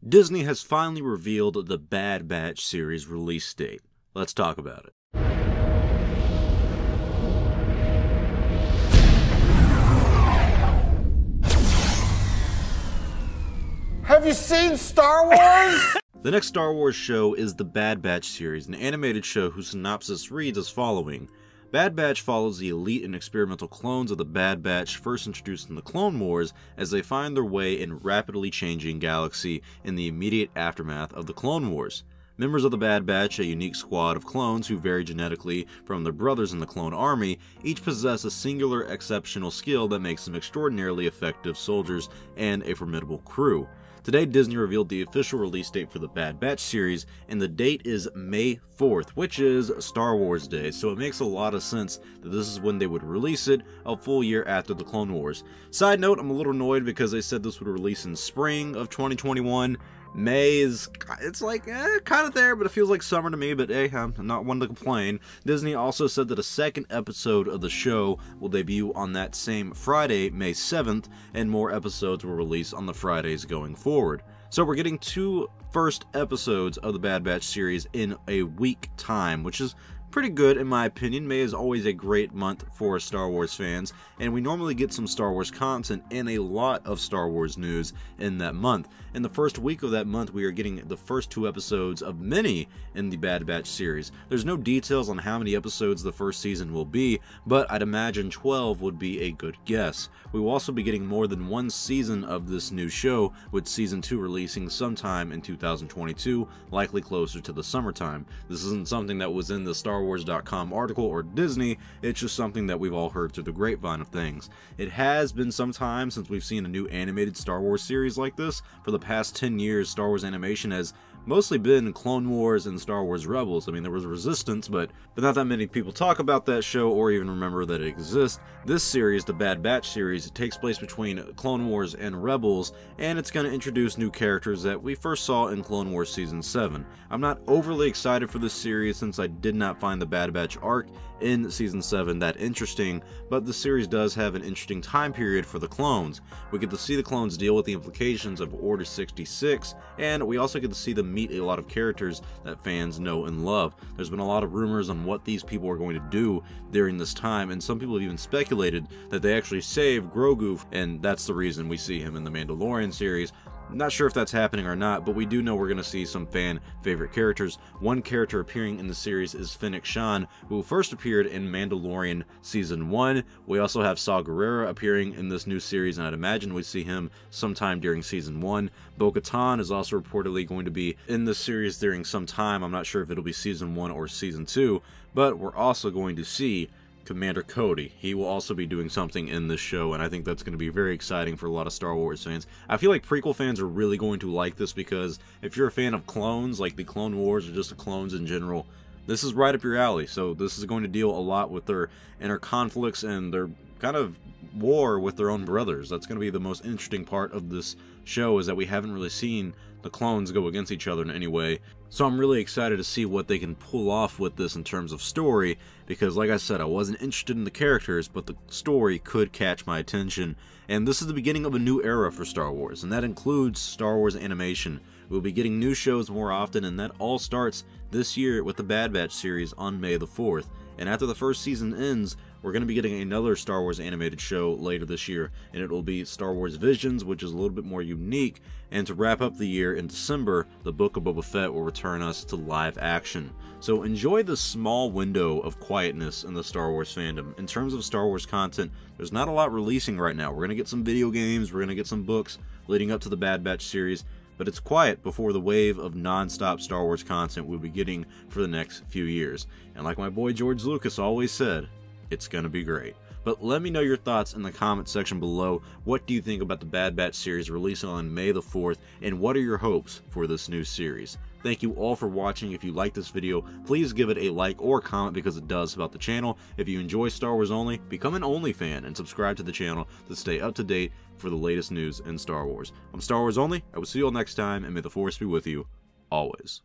Disney has finally revealed the Bad Batch series release date. Let's talk about it. Have you seen Star Wars? The next Star Wars show is the Bad Batch series, an animated show whose synopsis reads as following. Bad Batch follows the elite and experimental clones of the Bad Batch first introduced in the Clone Wars as they find their way in rapidly changing galaxy in the immediate aftermath of the Clone Wars. Members of the Bad Batch, a unique squad of clones who vary genetically from their brothers in the clone army, each possess a singular exceptional skill that makes them extraordinarily effective soldiers and a formidable crew. Today, Disney revealed the official release date for the Bad Batch series, and the date is May 4th, which is Star Wars Day, so it makes a lot of sense that this is when they would release it, a full year after the Clone Wars. Side note, I'm a little annoyed because they said this would release in spring of 2021. May is, it's like, kind of there, but it feels like summer to me, but hey, I'm not one to complain. Disney also said that a second episode of the show will debut on that same Friday, May 7th, and more episodes will release on the Fridays going forward. So we're getting two first episodes of the Bad Batch series in a week time, which is pretty good in my opinion. May is always a great month for Star Wars fans, and we normally get some Star Wars content and a lot of Star Wars news in that month. In the first week of that month, we are getting the first two episodes of many in the Bad Batch series. There's no details on how many episodes the first season will be, but I'd imagine 12 would be a good guess. We will also be getting more than one season of this new show, with season 2 releasing sometime in 2022, likely closer to the summertime. This isn't something that was in the StarWars.com article or Disney, it's just something that we've all heard through the grapevine of things. It has been some time since we've seen a new animated Star Wars series like this. For the past 10 years, Star Wars animation has mostly been Clone Wars and Star Wars Rebels. I mean, there was Resistance, but not that many people talk about that show or even remember that it exists. This series, the Bad Batch series, it takes place between Clone Wars and Rebels, and it's going to introduce new characters that we first saw in Clone Wars Season 7. I'm not overly excited for this series since I did not find the Bad Batch arc in Season 7 that interesting, but the series does have an interesting time period for the clones. We get to see the clones deal with the implications of Order 66, and we also get to see them meet a lot of characters that fans know and love. There's been a lot of rumors on what these people are going to do during this time, and some people have even speculated that they actually save Grogu, and that's the reason we see him in the Mandalorian series. Not sure if that's happening or not, but we do know we're going to see some fan favorite characters. One character appearing in the series is Fennec Shand, who first appeared in Mandalorian Season 1. We also have Saw Gerrera appearing in this new series, and I'd imagine we see him sometime during Season 1. Bo-Katan is also reportedly going to be in this series during some time. I'm not sure if it'll be Season 1 or Season 2, but we're also going to see Commander Cody. He will also be doing something in this show, and I think that's going to be very exciting for a lot of Star Wars fans. I feel like prequel fans are really going to like this because if you're a fan of clones, like the Clone Wars or just the clones in general, this is right up your alley. So this is going to deal a lot with their inner conflicts and their kind of war with their own brothers. That's going to be the most interesting part of this show, is that we haven't really seen the clones go against each other in any way. So I'm really excited to see what they can pull off with this in terms of story, because like I said, I wasn't interested in the characters, but the story could catch my attention. And this is the beginning of a new era for Star Wars, and that includes Star Wars animation. We'll be getting new shows more often, and that all starts this year with the Bad Batch series on May the 4th. And after the first season ends, we're going to be getting another Star Wars animated show later this year, and it will be Star Wars Visions, which is a little bit more unique. And to wrap up the year in December, the Book of Boba Fett will return us to live action. So enjoy the small window of quietness in the Star Wars fandom. In terms of Star Wars content, there's not a lot releasing right now. We're going to get some video games, we're going to get some books leading up to the Bad Batch series, but it's quiet before the wave of non-stop Star Wars content we'll be getting for the next few years. And like my boy George Lucas always said, it's gonna be great. But let me know your thoughts in the comment section below. What do you think about the Bad Batch series releasing on May the 4th, and what are your hopes for this new series? Thank you all for watching. If you like this video, please give it a like or comment because it does help the channel. If you enjoy Star Wars Only, become an Only fan and subscribe to the channel to stay up to date for the latest news in Star Wars. I'm Star Wars Only. I will see you all next time, and may the Force be with you always.